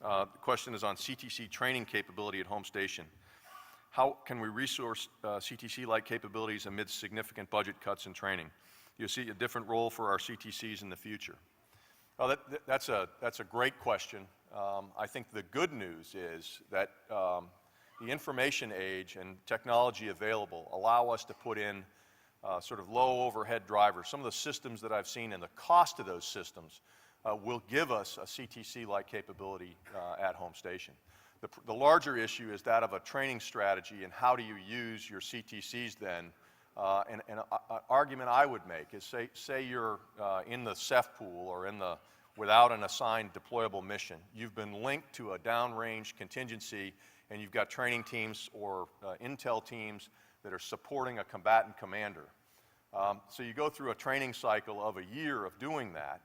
The question is on CTC training capability at home station. How can we resource CTC-like capabilities amid significant budget cuts and training? Do you see a different role for our CTCs in the future? Well, that's a great question. I think the good news is that the information age and technology available allow us to put in sort of low overhead drivers. Some of the systems that I've seen and the cost of those systems will give us a CTC-like capability at home station. The larger issue is that of a training strategy and how do you use your CTCs then. And an argument I would make is say you're in the CEF pool or without an assigned deployable mission. You've been linked to a downrange contingency and you've got training teams or intel teams that are supporting a combatant commander. So you go through a training cycle of a year of doing that.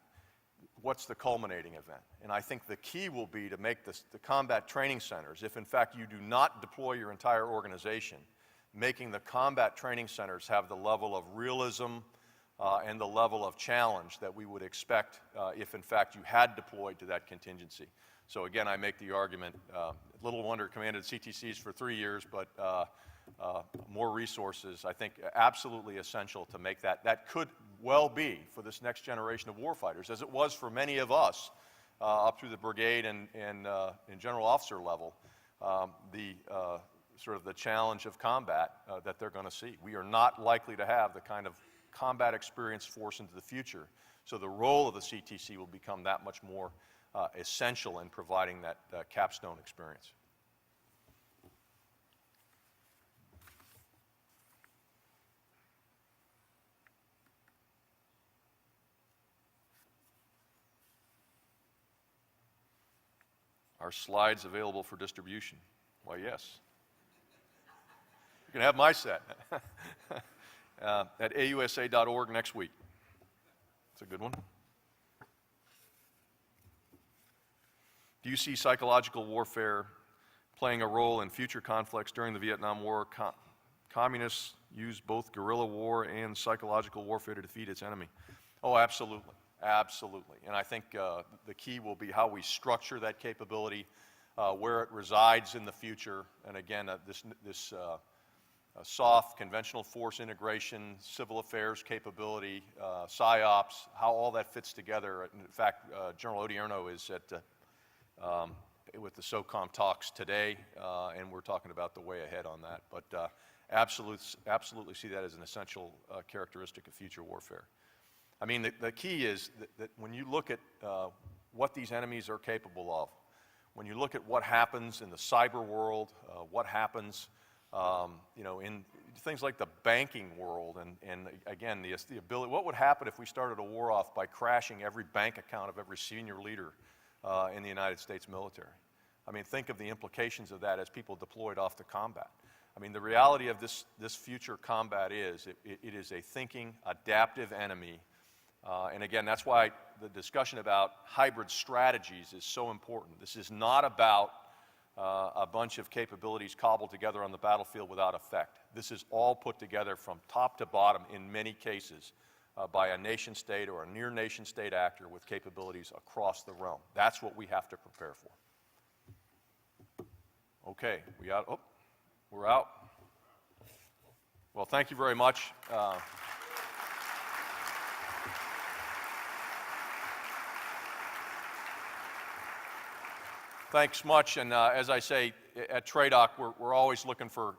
What's the culminating event? And I think the key will be to make the combat training centers, if in fact you do not deploy your entire organization, making the combat training centers have the level of realism and the level of challenge that we would expect if in fact you had deployed to that contingency. So again, I make the argument, little wonder commanded CTCs for 3 years, but more resources, I think, absolutely essential to make that. That could well be for this next generation of warfighters, as it was for many of us up through the brigade and general officer level, sort of the challenge of combat that they're going to see. We are not likely to have the kind of combat experience force into the future. So the role of the CTC will become that much more essential in providing that capstone experience. Are slides available for distribution? Why, yes. You can have my set at AUSA.org next week. It's a good one. Do you see psychological warfare playing a role in future conflicts during the Vietnam War? Communists use both guerrilla war and psychological warfare to defeat its enemy. Oh, absolutely. Absolutely. And I think the key will be how we structure that capability, where it resides in the future. And again, this soft conventional force integration, civil affairs capability, PSYOPs, how all that fits together. In fact, General Odierno is with the SOCOM talks today, and we're talking about the way ahead on that. But absolutely see that as an essential characteristic of future warfare. I mean, the key is that when you look at what these enemies are capable of, when you look at what happens in the cyber world, what happens in things like the banking world, and again, the ability, what would happen if we started a war off by crashing every bank account of every senior leader in the United States military? I mean, think of the implications of that as people deployed off to combat. I mean, the reality of this future combat is it is a thinking, adaptive enemy. And again, that's why the discussion about hybrid strategies is so important. This is not about a bunch of capabilities cobbled together on the battlefield without effect. This is all put together from top to bottom in many cases by a nation state or a near nation state actor with capabilities across the realm. That's what we have to prepare for. Okay, we're out. Well, thank you very much. Thanks much, and as I say, at TRADOC, we're always looking for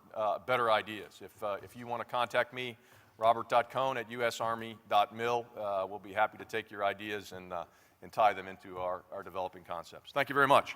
better ideas. If you want to contact me, robert.cohn@usarmy.mil, we'll be happy to take your ideas and tie them into our developing concepts. Thank you very much.